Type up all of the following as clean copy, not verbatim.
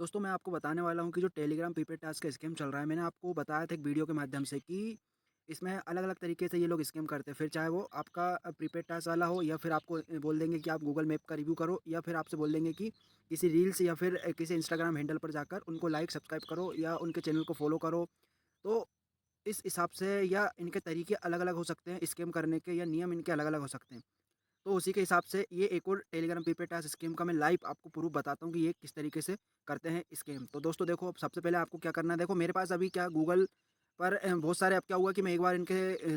दोस्तों मैं आपको बताने वाला हूँ कि जो टेलीग्राम प्रीपेड टास्क का स्कीम चल रहा है, मैंने आपको बताया था एक वीडियो के माध्यम से कि इसमें अलग-अलग तरीके से ये लोग स्कीम करते हैं। फिर चाहे वो आपका प्रीपेड टास्क वाला हो या फिर आपको बोल देंगे कि आप गूगल मैप का रिव्यू करो या फिर आपसे बोल देंगे कि किसी रील्स या फिर किसी इंस्टाग्राम हैंडल पर जाकर उनको लाइक, सब्सक्राइब करो या उनके चैनल को फॉलो करो। तो इस हिसाब से या इनके तरीके अलग-अलग हो सकते हैं स्कीम करने के या नियम इनके अलग-अलग हो सकते हैं। तो उसी के हिसाब से ये एक और टेलीग्राम प्रीपेड टास्क स्कीम का मैं लाइव आपको प्रूफ बताता हूँ कि ये किस तरीके से करते हैं स्कीम। तो दोस्तों देखो, अब सबसे पहले आपको क्या करना है, देखो मेरे पास अभी क्या गूगल पर बहुत सारे, अब क्या हुआ कि मैं एक बार इनके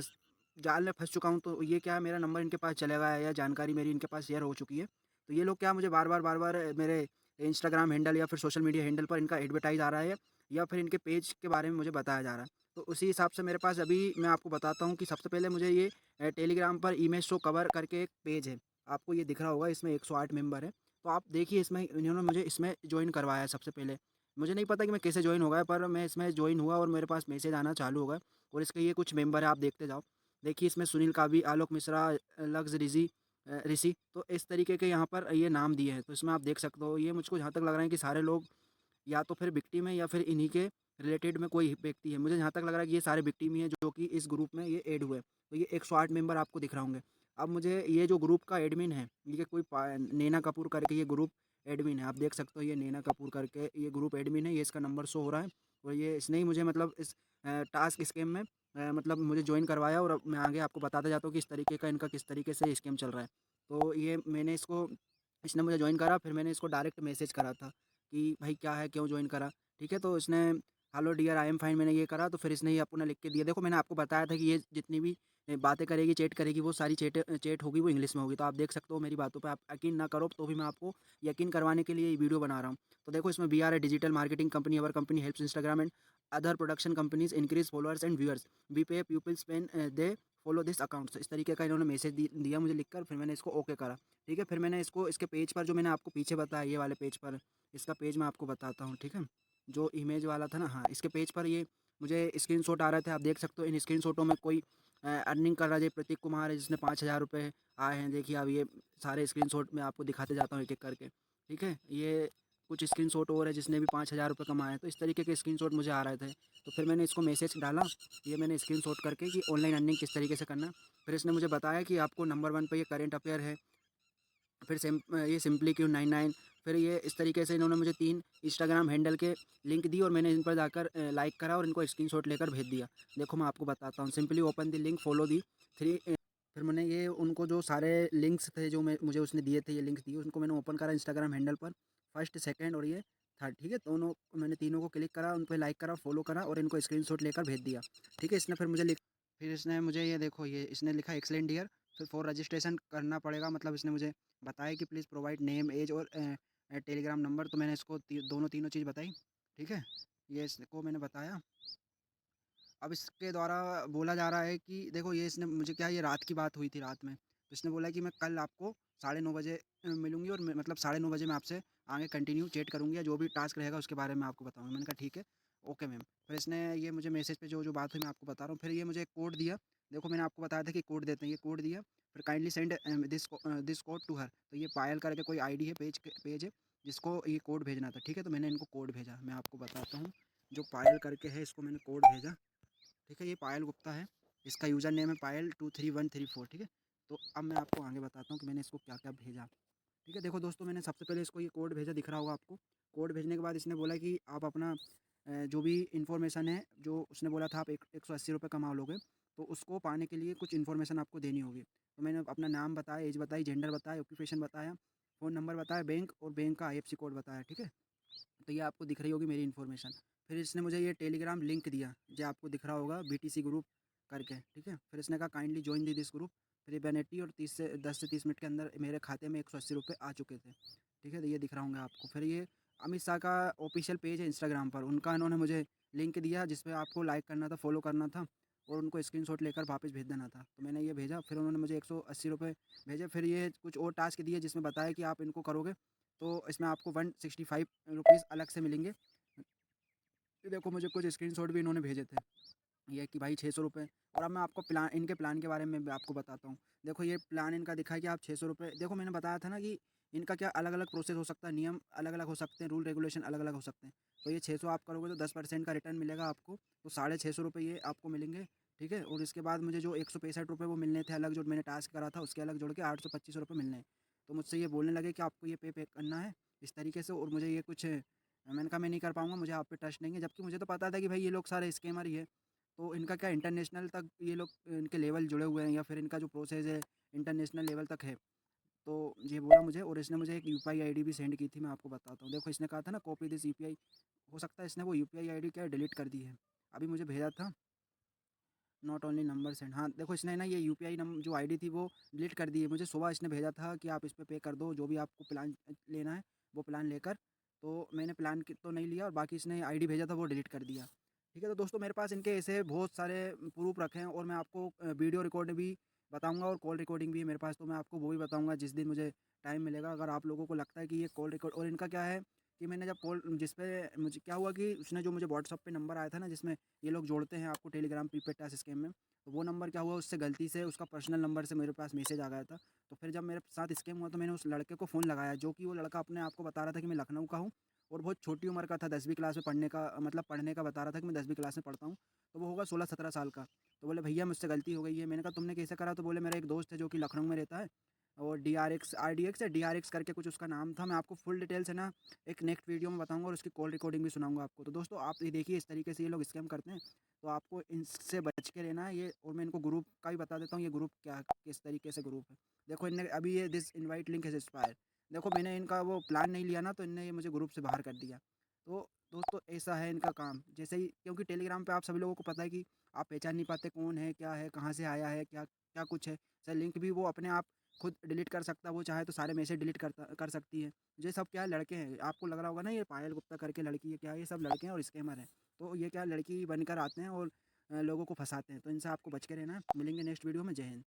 जाल में फँस चुका हूँ, तो ये क्या है, मेरा नंबर इनके पास चला गया है या जानकारी मेरी इनके पास शेयर हो चुकी है। तो ये लोग क्या मुझे बार-बार मेरे इंस्टाग्राम हैंडल या फिर सोशल मीडिया हैंडल पर इनका एडवर्टाइज़ आ रहा है या फिर इनके पेज के बारे में मुझे बताया जा रहा है। तो उसी हिसाब से मेरे पास अभी मैं आपको बताता हूँ कि सबसे पहले मुझे ये टेलीग्राम पर इमेज शो कवर करके एक पेज है। आपको ये दिख रहा होगा, इसमें 108 मेंबर हैं। तो आप देखिए, इसमें इन्होंने मुझे इसमें जॉइन करवाया है सबसे पहले। मुझे नहीं पता कि मैं कैसे जॉइन हो गया, पर मैं इसमें जॉइन हुआ और मेरे पास मैसेज आना चालू हो गए और इसके ये कुछ मेंबर हैं, आप देखते जाओ। देखिए इसमें सुनील कावी, आलोक मिश्रा, लक्स ऋषि, तो इस तरीके के यहाँ पर ये नाम दिए हैं। तो इसमें आप देख सकते हो, ये मुझको जहाँ तक लग रहा है कि सारे लोग या तो फिर विक्टिम है या फिर इन्हीं के रिलेटेड में कोई व्यक्ति है। मुझे जहाँ तक लग रहा है कि ये सारे विक्टिम ही हैं जो कि इस ग्रुप में ये ऐड हुए। तो ये 108 मेंबर आपको दिख रहे होंगे। अब मुझे ये जो ग्रुप का एडमिन है, ये कोई नैना कपूर करके ये ग्रुप एडमिन है। आप देख सकते हो, ये नैना कपूर करके ये ग्रुप एडमिन है, ये इसका नंबर शो हो रहा है और ये इसने ही मुझे मतलब इस टास्क स्कीम में मतलब मुझे ज्वाइन करवाया और अब मैं आगे आपको बताता जाता हूँ कि इस तरीके का इनका किस तरीके से स्कीम चल रहा है। तो ये मैंने इसको इसने मुझे ज्वाइन करा, फिर मैंने इसको डायरेक्ट मैसेज करा था कि भाई क्या है, क्यों ज्वाइन करा? ठीक है, तो इसने hello dear I am fine मैंने ये करा, तो फिर इसने ये अपना लिख के दिया। देखो मैंने आपको बताया था कि ये जितनी भी बातें करेगी, चैट करेगी, वो सारी चैट होगी वो इंग्लिश में होगी। तो आप देख सकते हो मेरी बातों पे आप यकीन ना करो तो भी मैं आपको यकीन करवाने के लिए ये वीडियो बना रहा हूँ। तो देखो इसमें we are a digital marketing company, our company helps Instagram and other production companies increase followers and viewers, we pay peoples pen they follow this account. इस तरीके का इन्होंने मैसेज दिया मुझे लिखकर, फिर मैंने इसको ओके करा। ठीक है, फिर मैंने इसको इसके पेज पर जो मैंने आपको पीछे बताया, ये वाले पेज पर, इसका पेज मैं आपको बताता हूँ। ठीक है, जो इमेज वाला था ना, हाँ, इसके पेज पर ये मुझे स्क्रीनशॉट आ रहे थे। आप देख सकते हो इन स्क्रीनशॉटों में कोई अर्निंग कर रहा है। प्रतीक कुमार है जिसने 5,000 रुपये आए हैं। देखिए अब ये सारे स्क्रीनशॉट मैं आपको दिखाते जाता हूँ एक एक करके। ठीक है, ये कुछ स्क्रीनशॉट और है जिसने भी 5,000 रुपये कमाए हैं। तो इस तरीके के स्क्रीनशॉट मुझे आ रहे थे। तो फिर मैंने इसको मैसेज डाला, ये मैंने स्क्रीनशॉट करके, कि ऑनलाइन अर्निंग किस तरीके से करना। फिर इसने मुझे बताया कि आपको नंबर 1 पे ये करंट अफेयर है, फिर ये सिंपली क्यू 99, फिर ये इस तरीके से इन्होंने मुझे 3 इंस्टाग्राम हैंडल के लिंक दी और मैंने इन पर जाकर लाइक करा और इनको स्क्रीनशॉट लेकर भेज दिया। देखो मैं आपको बताता हूँ, simply open the link, follow the 3। फिर मैंने ये उनको जो सारे लिंक्स थे जो मैं मुझे उसने दिए थे, ये लिंक्स दिए, उनको मैंने ओपन करा इंस्टाग्राम हैंडल पर, फर्स्ट, सेकंड और ये थर्ड। ठीक है, दोनों मैंने तीनों को क्लिक करा, उन पे लाइक करा, फॉलो करा और इनको स्क्रीनशॉट लेकर भेज दिया। ठीक है, इसने फिर मुझे फिर इसने मुझे ये देखो, ये इसने लिखा एक्सेलेंट डियर, फिर फॉर रजिस्ट्रेशन करना पड़ेगा, मतलब इसने मुझे बताया कि प्लीज़ प्रोवाइड नेम, एज और टेलीग्राम नंबर। तो मैंने इसको दोनों तीनों चीज़ बताई। ठीक है, ये इसको मैंने बताया। अब इसके द्वारा बोला जा रहा है कि देखो, ये इसने मुझे क्या, ये रात की बात हुई थी रात में, तो इसने बोला कि मैं कल आपको 9:30 बजे मिलूंगी और मतलब 9:30 बजे मैं आपसे आगे कंटिन्यू चैट करूंगी या जो भी टास्क रहेगा उसके बारे में आपको बताऊंगा। मैंने कहा ठीक है, ओके मैम। फिर इसने ये मुझे मैसेज पे जो जो बात हुई मैं आपको बता रहा हूँ। फिर ये मुझे एक कोड दिया। देखो मैंने आपको बताया था कि कोड देते हैं, ये कोड दिया। फिर kindly send this code to her. तो ये पायल करके कोई आईडी है, पेज है जिसको ये कोड भेजना था। ठीक है, तो मैंने इनको कोड भेजा, मैं आपको बताता हूँ। जो पायल करके है, इसको मैंने कोड भेजा। ठीक है, ये पायल गुप्ता है, इसका यूज़र नेम है पायल 23134। ठीक है, तो अब मैं आपको आगे बताता हूँ कि मैंने इसको क्या क्या भेजा। ठीक है, देखो दोस्तों, मैंने सबसे पहले इसको ये कोड भेजा, दिख रहा होगा आपको। कोड भेजने के बाद इसने बोला कि आप अपना जो भी इन्फॉर्मेशन है, जो उसने बोला था आप 180 रुपये कमा लोगे, तो उसको पाने के लिए कुछ इन्फॉर्मेशन आपको देनी होगी। तो मैंने अपना नाम बताया, एज बताई, जेंडर बताया, ऑक्यूपेशन बताया, फ़ोन नंबर बताया, बैंक और बैंक का आईएफएससी कोड बताया। ठीक है, तो ये आपको दिख रही होगी मेरी इन्फॉर्मेशन। फिर इसने मुझे ये टेलीग्राम लिंक दिया, जो आपको दिख रहा होगा बीटीसी ग्रुप करके। ठीक है, फिर इसने कहा kindly join the this group. फिर ये बैनिटी और 10 से 30 मिनट के अंदर मेरे खाते में 180 रुपये आ चुके थे। ठीक है, तो ये दिख रहा होंगे आपको। फिर ये अमित शाह का ऑफिशियल पेज है इंस्टाग्राम पर, उनका इन्होंने मुझे लिंक दिया जिसपे आपको लाइक करना था, फॉलो करना था और उनको स्क्रीनशॉट लेकर वापस भेज देना था। तो मैंने ये भेजा, फिर उन्होंने मुझे 180 रुपये भेजे। फिर ये कुछ और टास्क दिए जिसमें बताया कि आप इनको करोगे तो इसमें आपको 165 रुपीज़ अलग से मिलेंगे। ये देखो मुझे कुछ स्क्रीनशॉट भी इन्होंने भेजे थे, ये कि भाई 600 रुपये। और अब मैं आपको इनके प्लान के बारे में भी आपको बताता हूँ। देखो ये प्लान इनका दिखा है कि आप 600 रुपये, देखो मैंने बताया था ना कि इनका क्या अलग-अलग प्रोसेस हो सकता है, नियम अलग-अलग हो सकते हैं, रूल रेगुलेशन अलग-अलग हो सकते हैं। तो ये 600 आप करोगे तो 10% का रिटर्न मिलेगा आपको, तो ₹650 ये आपको मिलेंगे, ठीक है? और इसके बाद मुझे जो ₹165 वो मिलने थे अलग, जो मैंने टास्क करा था उसके अलग जोड़ के ₹825 मिलने हैं। तो मुझसे ये बोलने लगे कि आपको ये पे करना है इस तरीके से, और मुझे ये कुछ मैंने कहा मैं नहीं कर पाऊँगा, मुझे आप पे ट्रस्ट नहीं है। जबकि मुझे तो पता था कि भाई ये लोग सारे स्कैमर ही है। तो इनका क्या इंटरनेशनल तक ये लोग इनके लेवल जुड़े हुए हैं, या फिर इनका जो प्रोसेस है इंटरनेशनल लेवल तक है। तो ये बोला मुझे, और इसने मुझे एक यूपीआई आईडी भी सेंड की थी, मैं आपको बताता हूँ। देखो इसने कहा था ना कॉपी दिस यूपीआई, हो सकता है इसने वो यूपीआई आईडी क्या है डिलीट कर दी है। अभी मुझे भेजा था नॉट ओनली नंबर सेंड, हाँ देखो इसने ना ये यूपीआई जो आईडी थी वो डिलीट कर दी है। मुझे सुबह इसने भेजा था कि आप इस पे कर दो, जो भी आपको प्लान लेना है वो प्लान लेकर। तो मैंने प्लान तो नहीं लिया, और बाकी इसने आईडी भेजा था वो डिलीट कर दिया। ठीक है, तो दोस्तों मेरे पास इनके ऐसे बहुत सारे प्रूफ रखे हैं, और मैं आपको वीडियो रिकॉर्ड भी बताऊंगा, और कॉल रिकॉर्डिंग भी है मेरे पास, तो मैं आपको वो भी बताऊंगा जिस दिन मुझे टाइम मिलेगा। अगर आप लोगों को लगता है कि ये कॉल रिकॉर्ड, और इनका क्या है कि मैंने जब कॉल जिस पे मुझे क्या हुआ कि उसने जो मुझे व्हाट्सअप पे नंबर आया था ना, जिसमें ये लोग जोड़ते हैं आपको टेलीग्राम प्रीपेड टास्क स्कीम में, तो वो नंबर क्या हुआ उससे गलती से उसका पर्सनल नंबर से मेरे पास मैसेज आ गया था। तो फिर जब मेरे साथ स्कैम हुआ तो मैंने उस लड़के को फ़ोन लगाया, जो कि वो लड़का अपने आप को बता रहा था कि मैं लखनऊ का हूँ, और बहुत छोटी उम्र का था, 10वीं क्लास में पढ़ने का, मतलब पढ़ने का बता रहा था कि मैं 10वीं क्लास में पढ़ता हूँ। तो वो होगा 16-17 साल का। तो बोले भैया मुझसे गलती हो गई है। मैंने कहा तुमने कैसे करा? तो बोले मेरा एक दोस्त है जो कि लखनऊ में रहता है, और आरडीएक्स या डीआरएक्स करके कुछ उसका नाम था। मैं आपको फुल डिटेल्स है ना एक नेक्स्ट वीडियो में बताऊंगा, और उसकी कॉल रिकॉर्डिंग भी सुनाऊंगा आपको। तो दोस्तों आप ये देखिए इस तरीके से ये लोग स्कैम करते हैं, तो आपको इनसे बच के रहना है ये। और मैं इनको ग्रुप का भी बता देता हूँ, ये ग्रुप क्या किस तरीके से ग्रुप है। देखो इनने अभी ये this invite link is expire, देखो मैंने इनका वो प्लान नहीं लिया ना, तो इनने ये मुझे ग्रुप से बाहर कर दिया। तो दोस्तों ऐसा है इनका काम। जैसे ही, क्योंकि टेलीग्राम पे आप सभी लोगों को पता है कि आप पहचान नहीं पाते कौन है, क्या है, कहाँ से आया है, क्या क्या कुछ है। सर लिंक भी वो अपने आप खुद डिलीट कर सकता है, वो चाहे तो सारे मैसेज डिलीट कर सकती है। ये सब क्या है, लड़के हैं, आपको लग रहा होगा ना ये पायल गुप्ता करके लड़की है, क्या ये सब लड़के हैं और स्कैमर हैं। तो ये क्या लड़की बनकर आते हैं और लोगों को फंसाते हैं। तो इनसे आपको बच के रहना है। मिलेंगे नेक्स्ट वीडियो में। जय हिंद।